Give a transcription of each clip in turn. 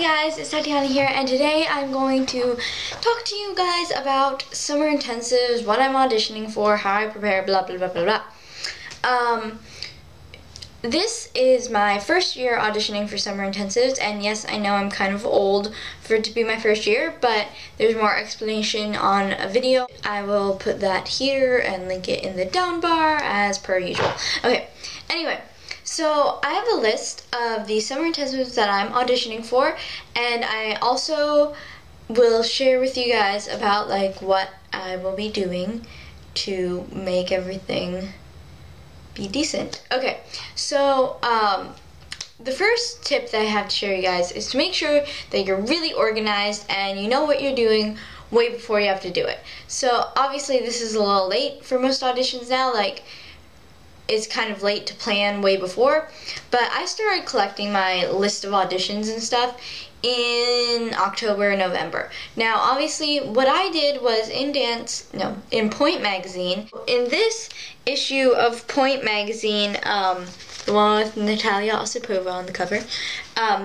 guys, it's Tatiana here, and today I'm going to talk to you guys about summer intensives, what I'm auditioning for, how I prepare, blah blah blah blah blah. This is my first year auditioning for summer intensives, and yes, I know I'm kind of old for it to be my first year, but there's more explanation on a video. I will put that here and link it in the down bar as per usual. Okay, anyway. So I have a list of the summer intensives that I'm auditioning for, and I also will share with you guys about like what I will be doing to make everything be decent. Okay, so the first tip that I have to share you guys is to make sure that you're really organized and you know what you're doing way before you have to do it. So obviously this is a little late for most auditions now, like it's kind of late to plan way before, but I started collecting my list of auditions and stuff in October and November. Now obviously what I did was in Point magazine, in this issue of Point magazine, the one with Natalia Osipova on the cover,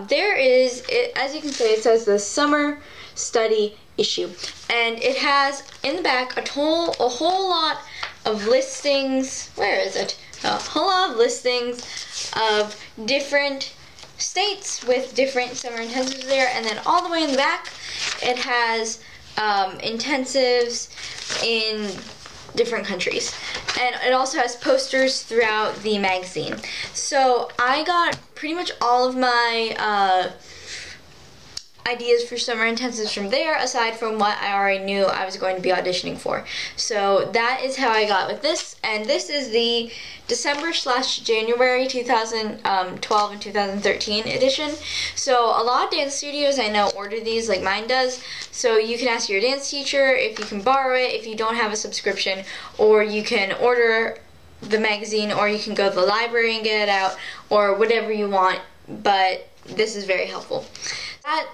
there is, as you can see, it says the summer study issue, and it has in the back a whole lot of listings. Where is it? A whole lot of listings of different states with different summer intensives there, and then all the way in the back it has intensives in different countries, and it also has posters throughout the magazine. So I got pretty much all of my ideas for summer intensives from there, aside from what I already knew I was going to be auditioning for. So that is how I got with this, and this is the December/January 2012 and 2013 edition. So a lot of dance studios I know order these like mine does, so you can ask your dance teacher if you can borrow it if you don't have a subscription, or you can order the magazine, or you can go to the library and get it out, or whatever you want, but this is very helpful. That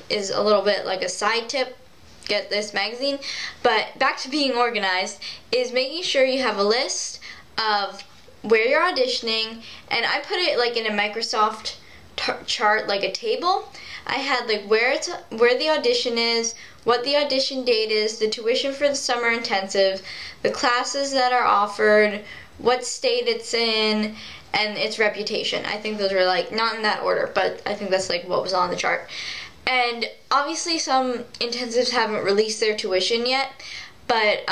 is a little bit like a side tip, get this magazine, but back to being organized is making sure you have a list of where you're auditioning, and I put it like in a Microsoft chart, like a table. I had like where the audition is, what the audition date is, the tuition for the summer intensive, the classes that are offered, what state it's in, and its reputation. I think those were like not in that order, but I think that's like what was on the chart. And obviously some intensives haven't released their tuition yet, but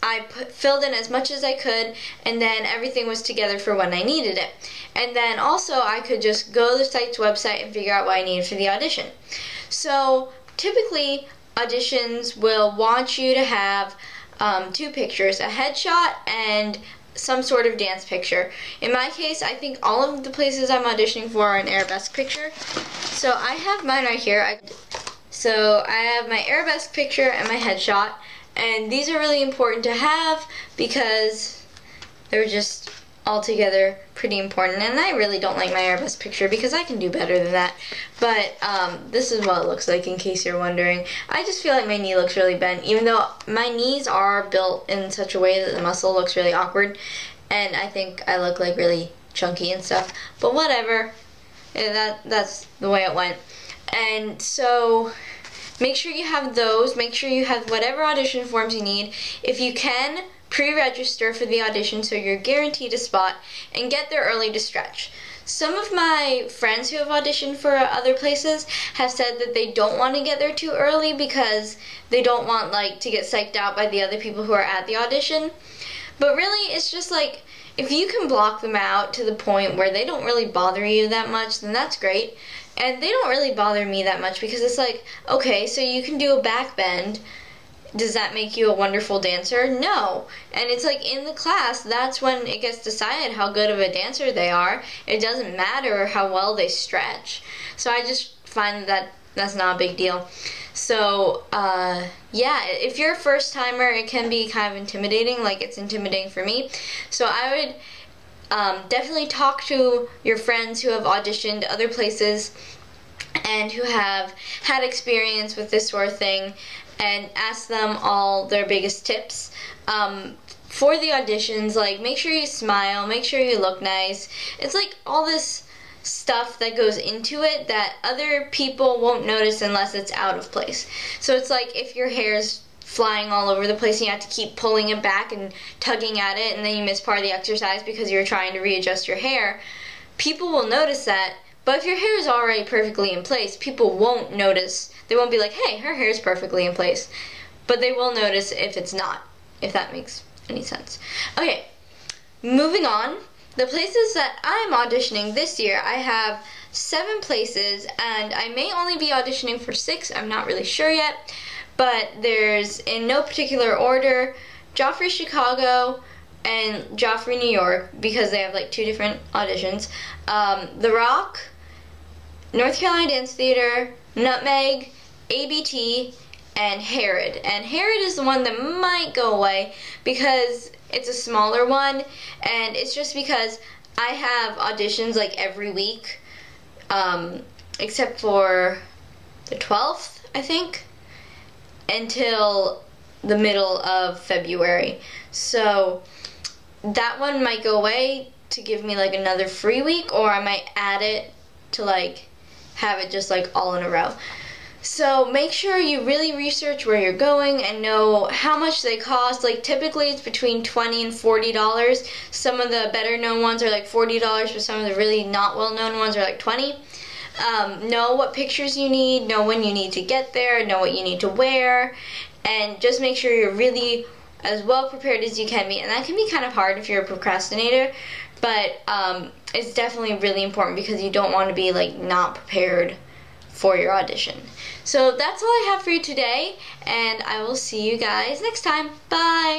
I filled in as much as I could, and then everything was together for when I needed it. And then also I could just go to the site's website and figure out what I needed for the audition. So typically auditions will want you to have two pictures, a headshot and some sort of dance picture. In my case, I think all of the places I'm auditioning for are an arabesque picture. So I have mine right here. So I have my arabesque picture and my headshot, and these are really important to have because they're just altogether pretty important, and I really don't like my arabesque picture because I can do better than that. But this is what it looks like, in case you're wondering. I just feel like my knee looks really bent, even though my knees are built in such a way that the muscle looks really awkward, and I think I look like really chunky and stuff, but whatever, that's the way it went. And so make sure you have those, make sure you have whatever audition forms you need. If you can, pre-register for the audition so you're guaranteed a spot, and get there early to stretch. Some of my friends who have auditioned for other places have said that they don't want to get there too early because they don't want like to get psyched out by the other people who are at the audition. But really, it's just like, if you can block them out to the point where they don't really bother you that much, then that's great. And they don't really bother me that much because it's like, okay, so you can do a back bend. Does that make you a wonderful dancer? No. And it's like in the class, that's when it gets decided how good of a dancer they are. It doesn't matter how well they stretch. So I just find that that's not a big deal. So yeah, if you're a first timer, it can be kind of intimidating, like it's intimidating for me. So I would definitely talk to your friends who have auditioned other places and who have had experience with this sort of thing, and ask them all their biggest tips for the auditions. Like, make sure you smile, make sure you look nice. It's like all this stuff that goes into it that other people won't notice unless it's out of place. So it's like if your hair's flying all over the place and you have to keep pulling it back and tugging at it, and then you miss part of the exercise because you're trying to readjust your hair, people will notice that. But if your hair is already perfectly in place, people won't notice. They won't be like, hey, her hair is perfectly in place. But they will notice if it's not, if that makes any sense. Okay, moving on. The places that I'm auditioning this year, I have 7 places, and I may only be auditioning for 6. I'm not really sure yet. But there's, in no particular order, Joffrey, Chicago, and Joffrey, New York, because they have like 2 different auditions. The Rock, North Carolina Dance Theater, Nutmeg, ABT, and Herod. And Herod is the one that might go away because it's a smaller one, and it's just because I have auditions like every week, except for the 12th, I think, until the middle of February. So that one might go away to give me like another free week, or I might add it to like have it just like all in a row. So make sure you really research where you're going and know how much they cost. Like typically it's between $20 and $40. Some of the better known ones are like $40, but some of the really not well known ones are like $20. Know what pictures you need, know when you need to get there, know what you need to wear, and just make sure you're really as well prepared as you can be. And that can be kind of hard if you're a procrastinator, but it's definitely really important because you don't want to be like not prepared for your audition. So that's all I have for you today, and I will see you guys next time. Bye!